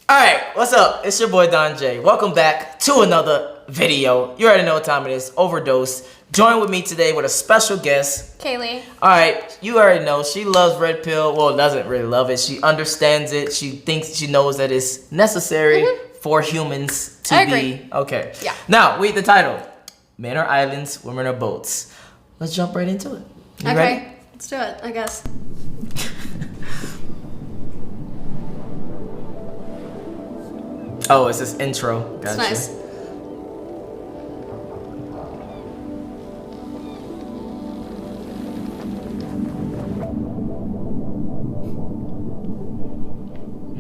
Alright, what's up? It's your boy Don Jaye. Welcome back to another video. You already know what time it is. Overdose. Join with me today with a special guest, Kaylee. Alright, you already know she loves red pill. Well, doesn't really love it. She understands it. She knows that it's necessary for humans to be okay. Yeah. Now, the title. Men are islands, women are boats. Let's jump right into it. You ready? Let's do it, I guess. Oh, it's this intro. Gotcha. It's nice.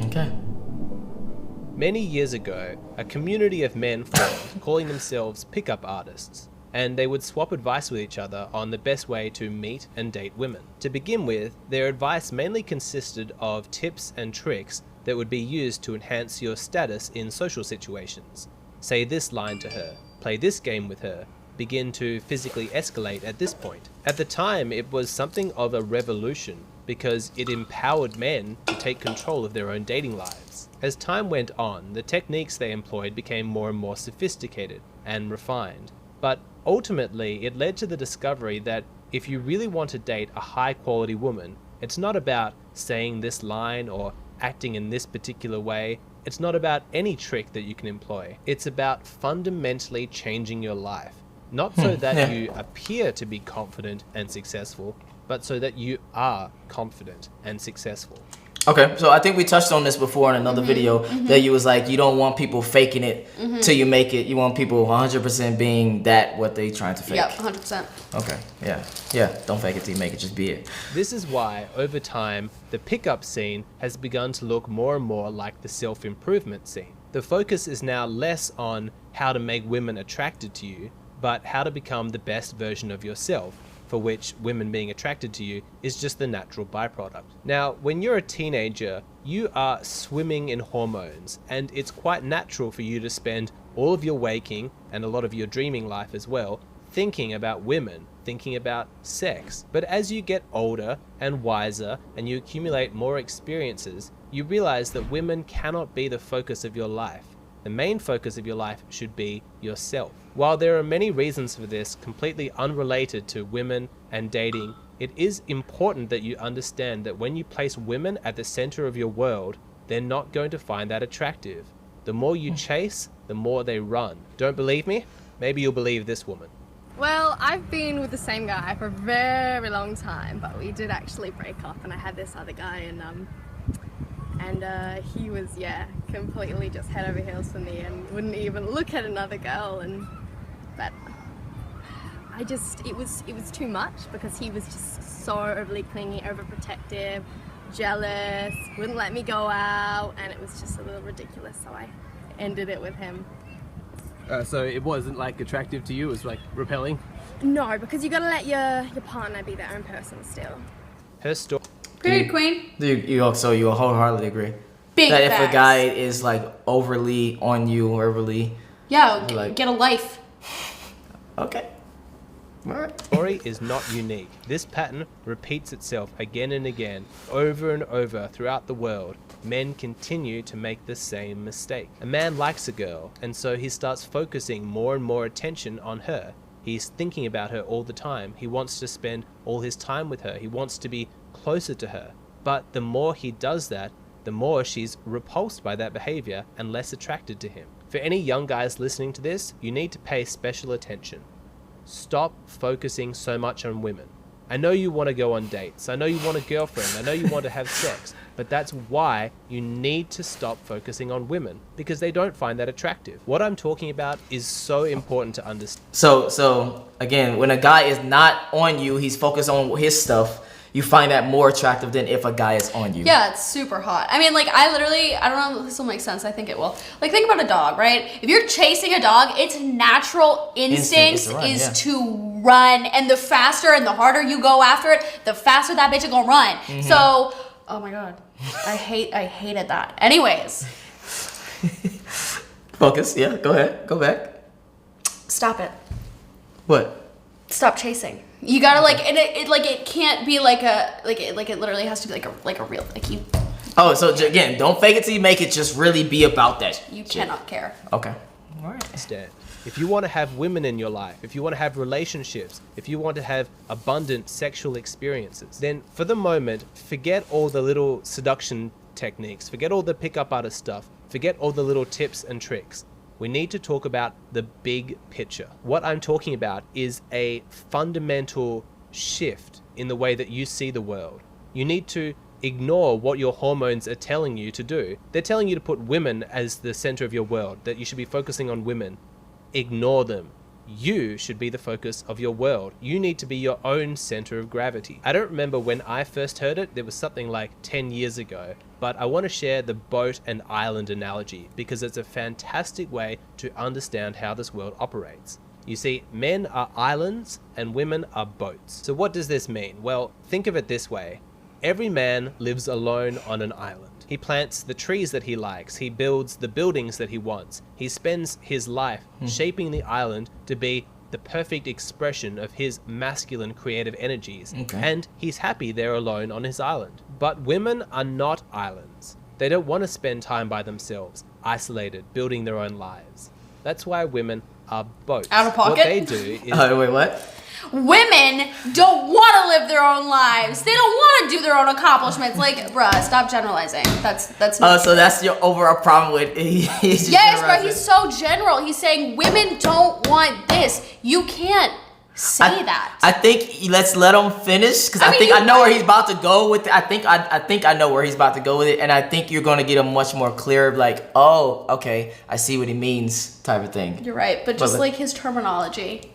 Okay. Many years ago, a community of men formed, calling themselves pickup artists, and they would swap advice with each other on the best way to meet and date women. To begin with, their advice mainly consisted of tips and tricks that would be used to enhance your status in social situations. Say this line to her, play this game with her, begin to physically escalate at this point. At the time, it was something of a revolution because it empowered men to take control of their own dating lives. As time went on, the techniques they employed became more and more sophisticated and refined. But ultimately, it led to the discovery that if you really want to date a high-quality woman, it's not about saying this line or acting in this particular way. It's not about any trick that you can employ. It's about fundamentally changing your life. Not so that you appear to be confident and successful, but so that you are confident and successful. Okay, so I think we touched on this before in another video that you was like, you don't want people faking it till you make it. You want people 100% being that what they trying to fake. Yep, 100%. Okay, yeah. Don't fake it till you make it, just be it. This is why, over time, the pickup scene has begun to look more and more like the self-improvement scene. The focus is now less on how to make women attracted to you, but how to become the best version of yourself, for which women being attracted to you is just the natural byproduct. Now, when you're a teenager, you are swimming in hormones, and it's quite natural for you to spend all of your waking, and a lot of your dreaming life as well, thinking about women, thinking about sex. But as you get older and wiser, and you accumulate more experiences, you realize that women cannot be the focus of your life. The main focus of your life should be yourself. While there are many reasons for this, completely unrelated to women and dating, it is important that you understand that when you place women at the center of your world, they're not going to find that attractive. The more you chase, the more they run. Don't believe me? Maybe you'll believe this woman. Well, I've been with the same guy for a very long time, but we did actually break up, and I had this other guy, and he was, completely just head over heels for me and wouldn't even look at another girl, but it was too much because he was just so overly clingy, overprotective, jealous, wouldn't let me go out, and it was just a little ridiculous, so I ended it with him. So it wasn't like attractive to you, it was like repelling? No, because you gotta let your partner be their own person still. Her story. Period, queen. You wholeheartedly agree Big that facts. if a guy is like overly on you, overly Get a life. okay. Alright. Story is not unique. This pattern repeats itself again and again, over and over throughout the world. Men continue to make the same mistake. A man likes a girl, and so he starts focusing more and more attention on her. He's thinking about her all the time. He wants to spend all his time with her. He wants to be closer to her. But the more he does that, the more she's repulsed by that behavior and less attracted to him. For any young guys listening to this, you need to pay special attention. Stop focusing so much on women. I know you want to go on dates. I know you want a girlfriend. I know you want to have sex. But that's why you need to stop focusing on women, because they don't find that attractive. What I'm talking about is so important to understand. So again, when a guy is not on you, he's focused on his stuff. You find that more attractive than if a guy is on you. Yeah, it's super hot. I mean, like, I don't know if this will make sense. I think it will. Like, think about a dog, right? If you're chasing a dog, its natural instinct is to run. And the faster and the harder you go after it, the faster that bitch is gonna run. So, oh my God. I hated that. Anyways. Focus, yeah, go ahead. Go back. Stop it. What? Stop chasing. You gotta it can't be like it literally has to be like a real, like you Oh, so again, don't fake it till you make it. Just really be about that. You shit. cannot care. Okay. All right. Understand. If you want to have women in your life, if you want to have relationships, if you want to have abundant sexual experiences, then for the moment, forget all the little seduction techniques, forget all the pickup artist stuff, forget all the little tips and tricks. We need to talk about the big picture. What I'm talking about is a fundamental shift in the way that you see the world. You need to ignore what your hormones are telling you to do. They're telling you to put women as the center of your world, that you should be focusing on women. Ignore them. You should be the focus of your world. You need to be your own center of gravity. I don't remember when I first heard it. There was something like 10 years ago. But I want to share the boat and island analogy because it's a fantastic way to understand how this world operates. You see, men are islands and women are boats. So what does this mean? Well, think of it this way. Every man lives alone on an island. He plants the trees that he likes. He builds the buildings that he wants. He spends his life shaping the island to be the perfect expression of his masculine creative energies. Okay. And he's happy there alone on his island. But women are not islands. They don't want to spend time by themselves, isolated, building their own lives. That's why women are boats. Out of pocket? What they do is... Wait, what? Women don't want to live their own lives. They don't want to do their own accomplishments. Like, bruh, stop generalizing. That's not so that's your overall problem with yes, but he's so general. He's saying women don't want this. You can't say that. I think let's let him finish because I think I know where he's about to go with it. I think I know where he's about to go with it, and I think you're going to get a much more clear, like, oh, okay, I see what he means type of thing. You're right, but just like his terminology.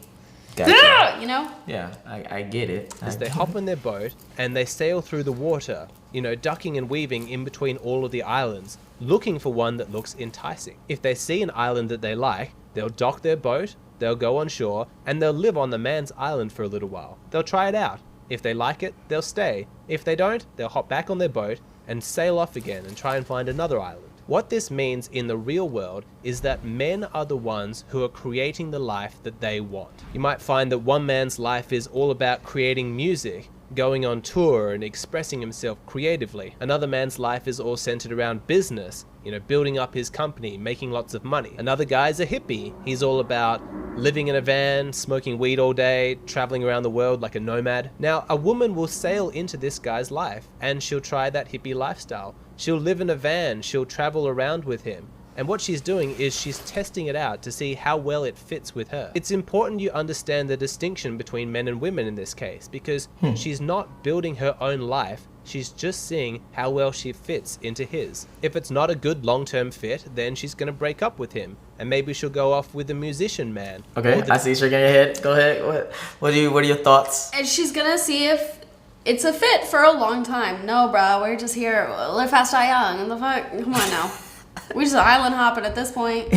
Gotcha. You know? Yeah, I get it. As they hop on their boat and they sail through the water, you know, ducking and weaving in between all of the islands, looking for one that looks enticing. If they see an island that they like, they'll dock their boat, they'll go on shore, and they'll live on the man's island for a little while. They'll try it out. If they like it, they'll stay. If they don't, they'll hop back on their boat and sail off again and try and find another island. What this means in the real world is that men are the ones who are creating the life that they want. You might find that one man's life is all about creating music, going on tour and expressing himself creatively. Another man's life is all centered around business, you know, building up his company, making lots of money. Another guy's a hippie. He's all about living in a van, smoking weed all day, traveling around the world like a nomad. Now, a woman will sail into this guy's life and she'll try that hippie lifestyle. She'll live in a van, she'll travel around with him. And what she's doing is she's testing it out to see how well it fits with her. It's important you understand the distinction between men and women in this case, because she's not building her own life, she's just seeing how well she fits into his. If it's not a good long-term fit, then she's gonna break up with him, and maybe she'll go off with a musician man. Okay, I see you shaking your head. Go ahead. What are your thoughts? And she's gonna see if it's a fit for a long time. No, bro, we're just here. Live fast, die young. And the fuck? Come on now. We're just island hopping at this point.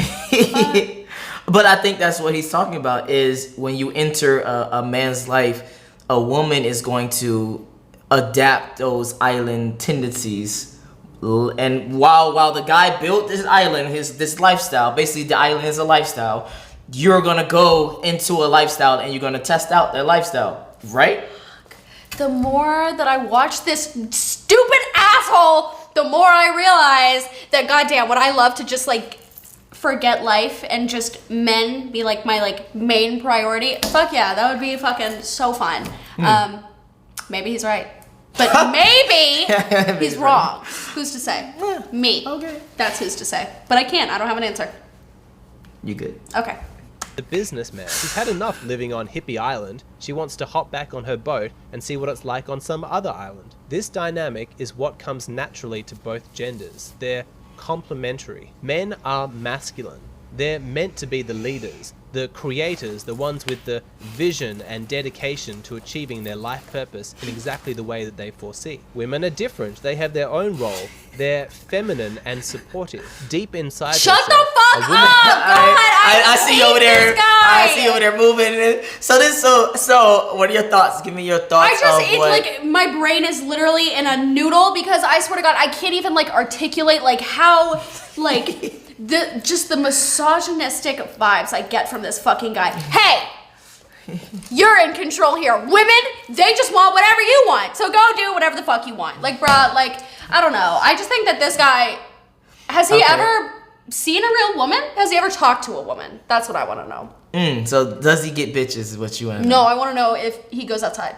But I think that's what he's talking about is when you enter a man's life, a woman is going to adapt those island tendencies. And while the guy built this island, this lifestyle, basically the island is a lifestyle, you're going to go into a lifestyle and you're going to test out that lifestyle, right? The more that I watch this stupid asshole, the more I realize that goddamn, would I love to just like forget life and just men be like my like main priority? Fuck yeah, that would be fucking so fun. Maybe he's right, but maybe he's wrong. Who's to say? Me. Okay. That's who's to say. But I can't. I don't have an answer. You good? Okay. The businessman, she's had enough living on Hippie Island. She wants to hop back on her boat and see what it's like on some other island. This dynamic is what comes naturally to both genders. They're complementary. Men are masculine. They're meant to be the leaders, the creators, the ones with the vision and dedication to achieving their life purpose in exactly the way that they foresee. Women are different. They have their own role. They're feminine and supportive. Deep inside Shut the herself, fuck up! God, I see you over there. I see you over there moving. So what are your thoughts? Give me your thoughts. Like my brain is literally in a noodle because I swear to God, I can't even like articulate like how like the misogynistic vibes I get from this fucking guy. Hey, You're in control here. Women, they just want whatever you want. So go do whatever the fuck you want. Like, bruh, like, I don't know. I just think that this guy, has he ever seen a real woman? Has he ever talked to a woman? That's what I want to know. So does he get bitches is what you want to know? No, I want to know if he goes outside.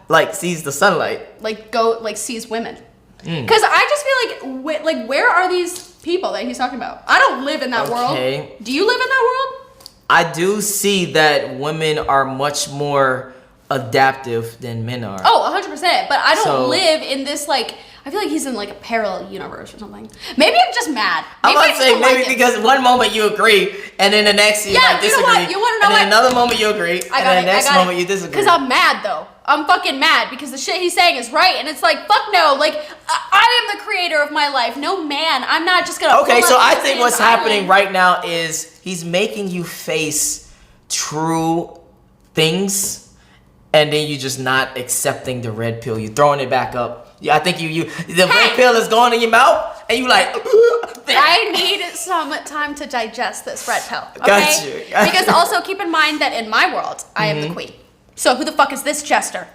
Like sees the sunlight. Like sees women. Because I just feel like where are these people that he's talking about? I don't live in that world. Do you live in that world? I do see that women are much more adaptive than men are. Oh, 100%. But I don't live in this, like, I feel like he's in, like, a parallel universe or something. Maybe I'm just mad. I'm about to say maybe because one moment you agree, and then the next you like disagree. You want to know and then another moment you agree, and then the next moment you disagree. Because I'm mad, though. I'm fucking mad because the shit he's saying is right, and it's like, fuck no. Like, I am the creator of my life. No man. I'm not just gonna. Okay, so I think what's happening right now is he's making you face true things, and then you just not accepting the red pill. You throwing it back up. Yeah, I think the red pill is going in your mouth, and you like. I need some time to digest this red pill. Okay? Got you. Because also keep in mind that in my world, I am the queen. So who the fuck is this Chester?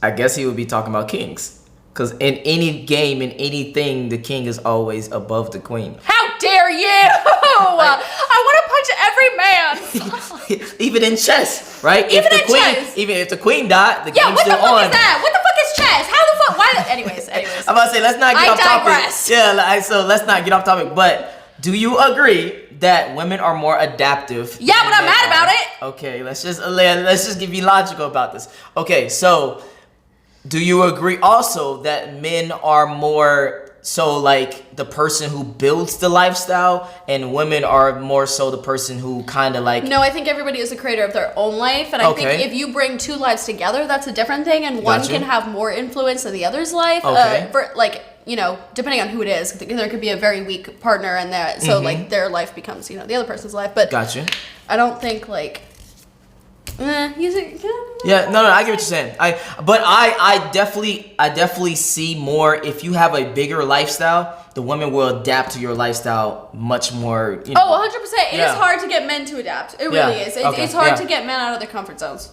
I guess he would be talking about kings. Because in any game, in anything, the king is always above the queen. How dare you! I want to punch every man. Even in chess, right? Even in chess. Even if the queen died, the game's what still the fuck on. is that? What the fuck is chess? How the fuck? Why? Anyways. I'm about to say, let's not get off digress. topic. Yeah, so let's not get off topic. But do you agree that women are more adaptive? Yeah, but I'm mad about it. Okay, let's just give you logical about this. Okay, so do you agree also that men are more so like the person who builds the lifestyle, and women are more so the person who kind of like? No, I think everybody is a creator of their own life, and I think if you bring two lives together, that's a different thing, and one can have more influence in the other's life. For like, you know, depending on who it is, there could be a very weak partner, and that so like their life becomes the other person's life. But I don't think like. I get what you're saying. I definitely see more if you have a bigger lifestyle, the women will adapt to your lifestyle much more. You know. Oh, 100%. It is hard to get men to adapt. It really is. It's hard to get men out of their comfort zones.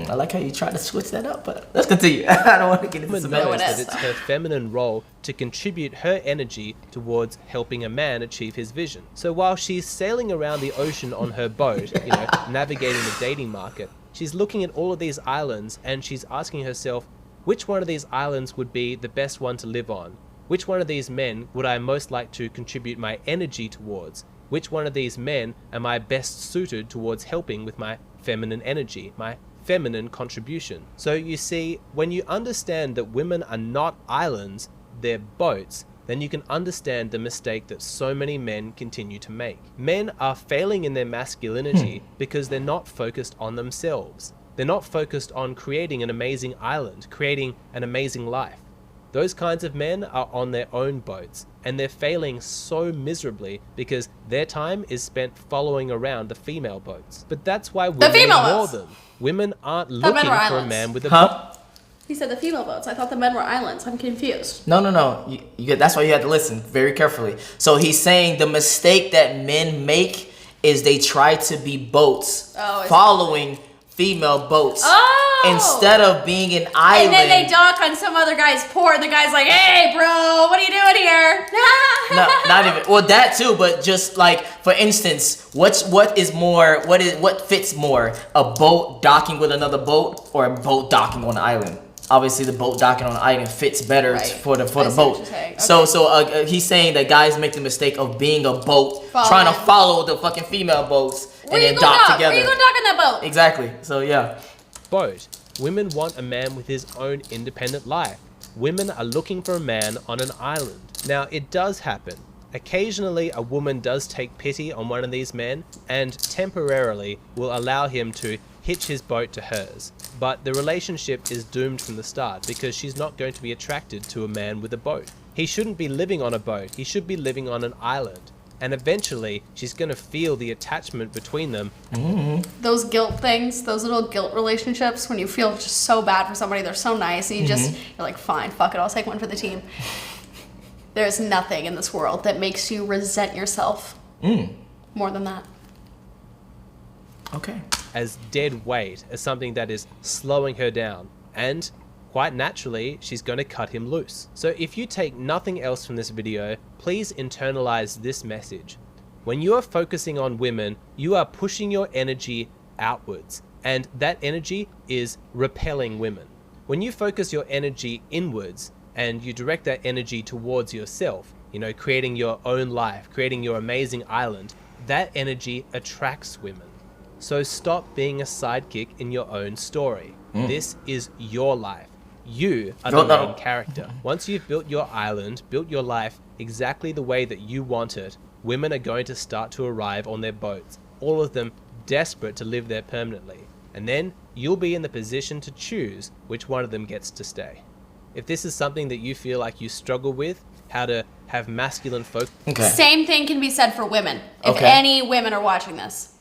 I like how you try to switch that up, but let's continue. I don't want to get into some knows that it's her feminine role to contribute her energy towards helping a man achieve his vision. So while she's sailing around the ocean on her boat, navigating the dating market, she's looking at all of these islands and she's asking herself, which one of these islands would be the best one to live on? Which one of these men would I most like to contribute my energy towards? Which one of these men am I best suited towards helping with my feminine energy, my feminine contribution? So you see, when you understand that women are not islands, they're boats, then you can understand the mistake that so many men continue to make. Men are failing in their masculinity because they're not focused on themselves. They're not focused on creating an amazing island, creating an amazing life. Those kinds of men are on their own boats, and they're failing so miserably because their time is spent following around the female boats. But that's why women ignore them. Women aren't looking for a man with a boat. He said the female boats. I thought the men were islands. I'm confused. No. That's why you have to listen very carefully. So he's saying the mistake that men make is they try to be boats following female boats instead of being an island. And then they dock on some other guy's port, and the guy's like, "Hey, bro, what are you doing here?" No, not even. Well, that too, but just like for instance, what fits more, a boat docking with another boat or a boat docking on an island? Obviously, the boat docking on an island fits better for the boat. Okay. So he's saying that guys make the mistake of being a boat, trying to follow the fucking female boats. And then dock together. Where you gonna dock in that boat? Exactly. So yeah. Boat. Women want a man with his own independent life. Women are looking for a man on an island. Now, it does happen. Occasionally, a woman does take pity on one of these men and temporarily will allow him to hitch his boat to hers. But the relationship is doomed from the start because she's not going to be attracted to a man with a boat. He shouldn't be living on a boat. He should be living on an island. And eventually, she's going to feel the attachment between them. Those guilt things, those little guilt relationships, when you feel just so bad for somebody, they're so nice, and you're like, fine, fuck it, I'll take one for the team. There's nothing in this world that makes you resent yourself more than that. Okay. as dead weight, as something that is slowing her down. And quite naturally, she's going to cut him loose. So if you take nothing else from this video, please internalize this message. When you are focusing on women, you are pushing your energy outwards, and that energy is repelling women. When you focus your energy inwards and you direct that energy towards yourself, creating your own life, creating your amazing island, that energy attracts women. So stop being a sidekick in your own story. This is your life. You are the main character. Once you've built your island, built your life exactly the way that you want it, women are going to start to arrive on their boats, all of them desperate to live there permanently. And then you'll be in the position to choose which one of them gets to stay. If this is something that you feel like you struggle with, how to have masculine focus. Okay. Same thing can be said for women. If any women are watching this.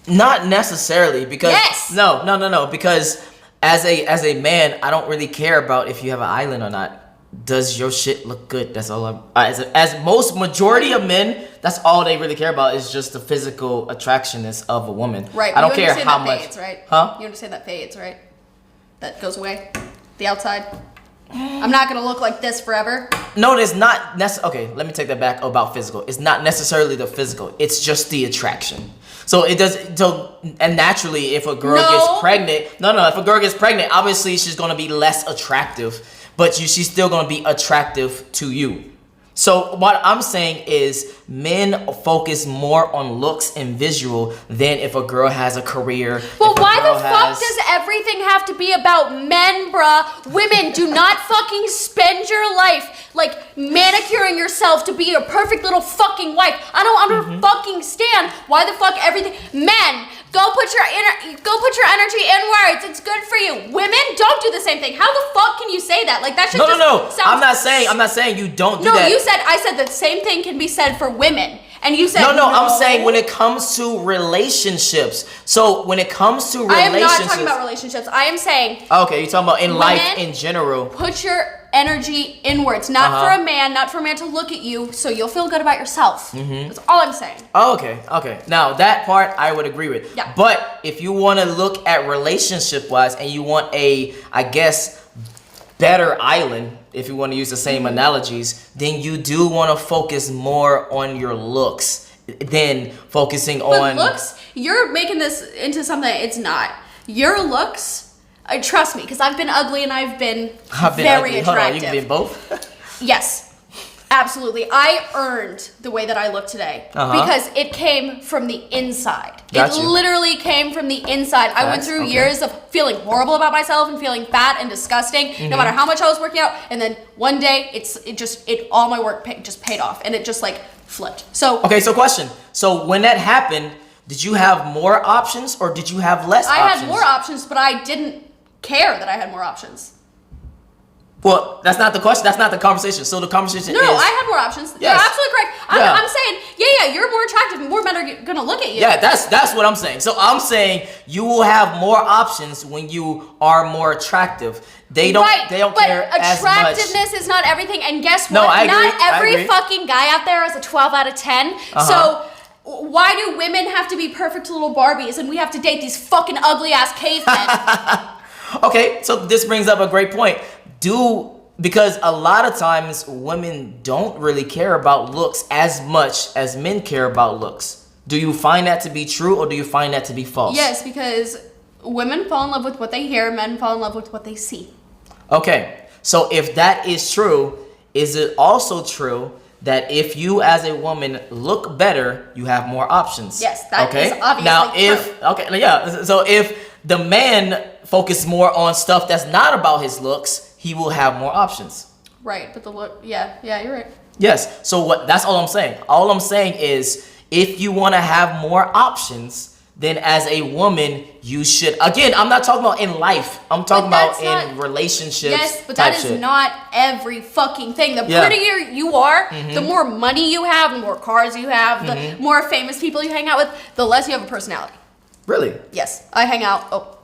Not necessarily, because Yes! No, because as a man, I don't really care about if you have an island or not. Does your shit look good? That's all as most majority of men, that's all they really care about is just the physical attractionness of a woman. Right. I don't you care understand how that much. Fades, right? Huh? You understand that fades, right? That goes away. The outside. I'm not gonna look like this forever. No, it's not necessarily. Okay, let me take that back about physical. It's not necessarily the physical. It's just the attraction. So it does. So and naturally, if a girl gets pregnant, if a girl gets pregnant, obviously she's gonna be less attractive, but she's still gonna be attractive to you. So what I'm saying is men focus more on looks and visual than if a girl has a career. Well, why the fuck does everything have to be about men, bruh? Women, do not fucking spend your life like manicuring yourself to be a perfect little fucking wife. I don't fucking stand why the fuck everything. Men, go put your energy inwards. It's good for you. Women, don't do the same thing. How the fuck can you say that? Like that should No. I'm not saying you don't do that. No, I said the same thing can be said for women. And you said no. I'm saying when it comes to relationships. So when it comes to relationships, I am not talking about relationships. I am saying okay, you're talking about in life in general. Put your energy inwards, not for a man to look at you, so you'll feel good about yourself. That's all I'm saying. Oh, okay. Now that part I would agree with. Yeah. But if you want to look at relationship wise and you want a, I guess, better island, if you want to use the same analogies, then you do want to focus more on your looks than focusing on looks. You're making this into something it's not. Your looks, trust me, because I've been ugly and I've been very attractive. Hold on, you've been both? Yes. Absolutely. I earned the way that I look today because it came from the inside. It literally came from the inside. I went through years of feeling horrible about myself and feeling fat and disgusting no matter how much I was working out. And then one day all my work just paid off and it just like flipped. So question. So when that happened, did you have more options or did you have less options? I had more options, but I didn't care that I had more options. Well, that's not the question. That's not the conversation. So the conversation is... No, I had more options. Yes. You're absolutely correct. I'm saying, yeah, you're more attractive. More men are going to look at you. Yeah, that's what I'm saying. So I'm saying you will have more options when you are more attractive. They don't care as much. But attractiveness is not everything. And guess what? No, I agree. Not every fucking guy out there is a 12 out of 10. So why do women have to be perfect little Barbies and we have to date these fucking ugly ass cavemen? Okay, so this brings up a great point. Because a lot of times women don't really care about looks as much as men care about looks. Do you find that to be true or do you find that to be false? Yes, because women fall in love with what they hear, men fall in love with what they see. Okay, so if that is true, is it also true that if you as a woman look better, you have more options? Yes, that is obviously true. So if the man focus more on stuff that's not about his looks, he will have more options. Right, but the look, yeah, you're right. Yes, so that's all I'm saying. All I'm saying is if you want to have more options, then as a woman, you should, again, I'm not talking about in life. I'm talking about in relationships. Yes, but that is not every fucking thing. The prettier you are, the more money you have, the more cars you have, the more famous people you hang out with, the less you have a personality. Really? Yes, I hang out.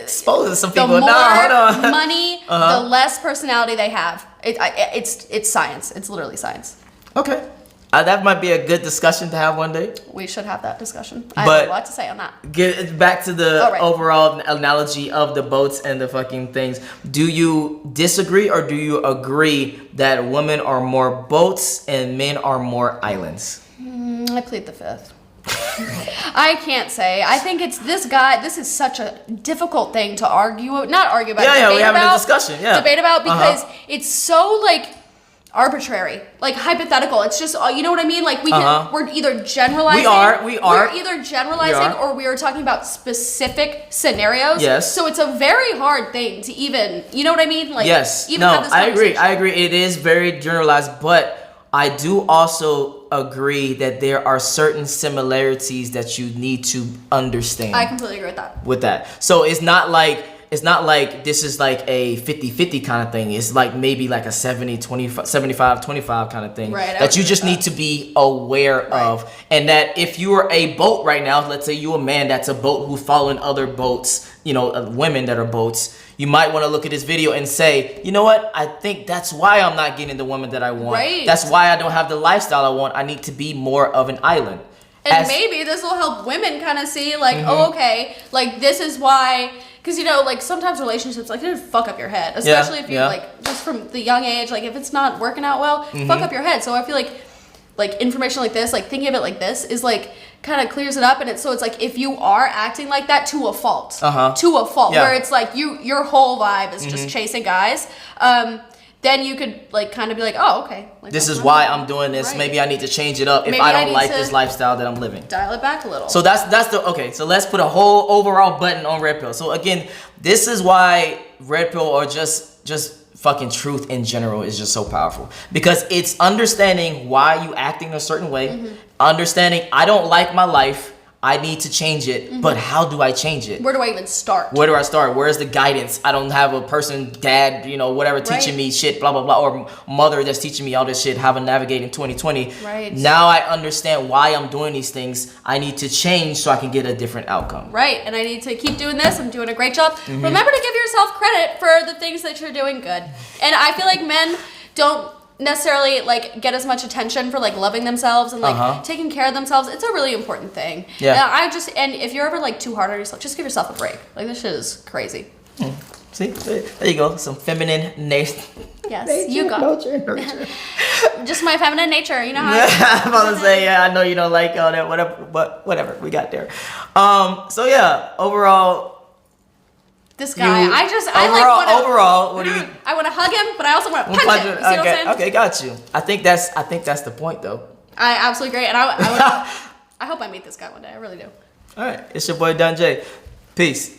Exposing some people. The more money, the less personality they have. It's science. It's literally science. Okay. That might be a good discussion to have one day. We should have that discussion. I But- have a lot to say on that. Get back to the All right. overall analogy of the boats and the fucking things. Do you disagree or do you agree that women are more boats and men are more islands? I plead the fifth. I can't say. I think it's this guy. This is such a difficult thing to argue. Not argue about. Yeah, debate we're having a about, discussion. Yeah, debate about because it's so like arbitrary, like hypothetical. It's just you know what I mean. Like we're either generalizing. We are. We're either generalizing or we are talking about specific scenarios. Yes. So it's a very hard thing to even. You know what I mean? Like yes. Even No, have this I agree. conversation. I agree. It is very generalized, but I do also agree that there are certain similarities that you need to understand. I completely agree with that. With that. So it's not like this is like a 50-50 kind of thing. It's like maybe like a 75-25 kind of thing. Right, I that you would just agree need to be aware of. And that if you are a boat right now, let's say you're a man that's a boat who's following other boats, women that are boats, you might want to look at this video and say, you know what? I think that's why I'm not getting the woman that I want. Right. That's why I don't have the lifestyle I want. I need to be more of an island. And maybe this will help women kind of see, like, oh, okay, like, this is why, because, like, sometimes relationships, like, they fuck up your head, especially if you, like, just from the young age, like, if it's not working out well, fuck up your head. So I feel like information like this, like, thinking of it like this is, like, kind of clears it up, and it's like, if you are acting like that to a fault, where it's like, your whole vibe is just chasing guys, then you could like kind of be like, oh, okay. Like, this is why I'm doing this. Right. Maybe I need to change it up if Maybe I I don't need like to this lifestyle that I'm living. dial it back a little. So that's the okay. So let's put a whole overall button on red pill. So again, this is why red pill or just fucking truth in general is just so powerful, because it's understanding why you acting a certain way, understanding I don't like my life. I need to change it, but how do I change it? Where do I even start? Where do I start? Where's the guidance? I don't have a person, dad, whatever, teaching me shit, blah, blah, blah, or mother that's teaching me all this shit, how to navigate in 2020. Right. Now I understand why I'm doing these things. I need to change so I can get a different outcome. Right, and I need to keep doing this. I'm doing a great job. Remember to give yourself credit for the things that you're doing good. And I feel like men don't necessarily like get as much attention for like loving themselves and like taking care of themselves. It's a really important thing. Yeah. And if you're ever like too hard on yourself, just give yourself a break. Like this shit is crazy. See, there you go. Some feminine nature. Yes, you got just my feminine nature. You know how I'm about to say, I know you don't like all that, whatever, but whatever, we got there. So yeah, overall. This guy, I what do you? I want to hug him, but I also want to punch him. You see what I'm saying? Okay, got you. I think that's the point, though. I absolutely agree, and I hope I meet this guy one day. I really do. All right, it's your boy Don Jaye. Peace.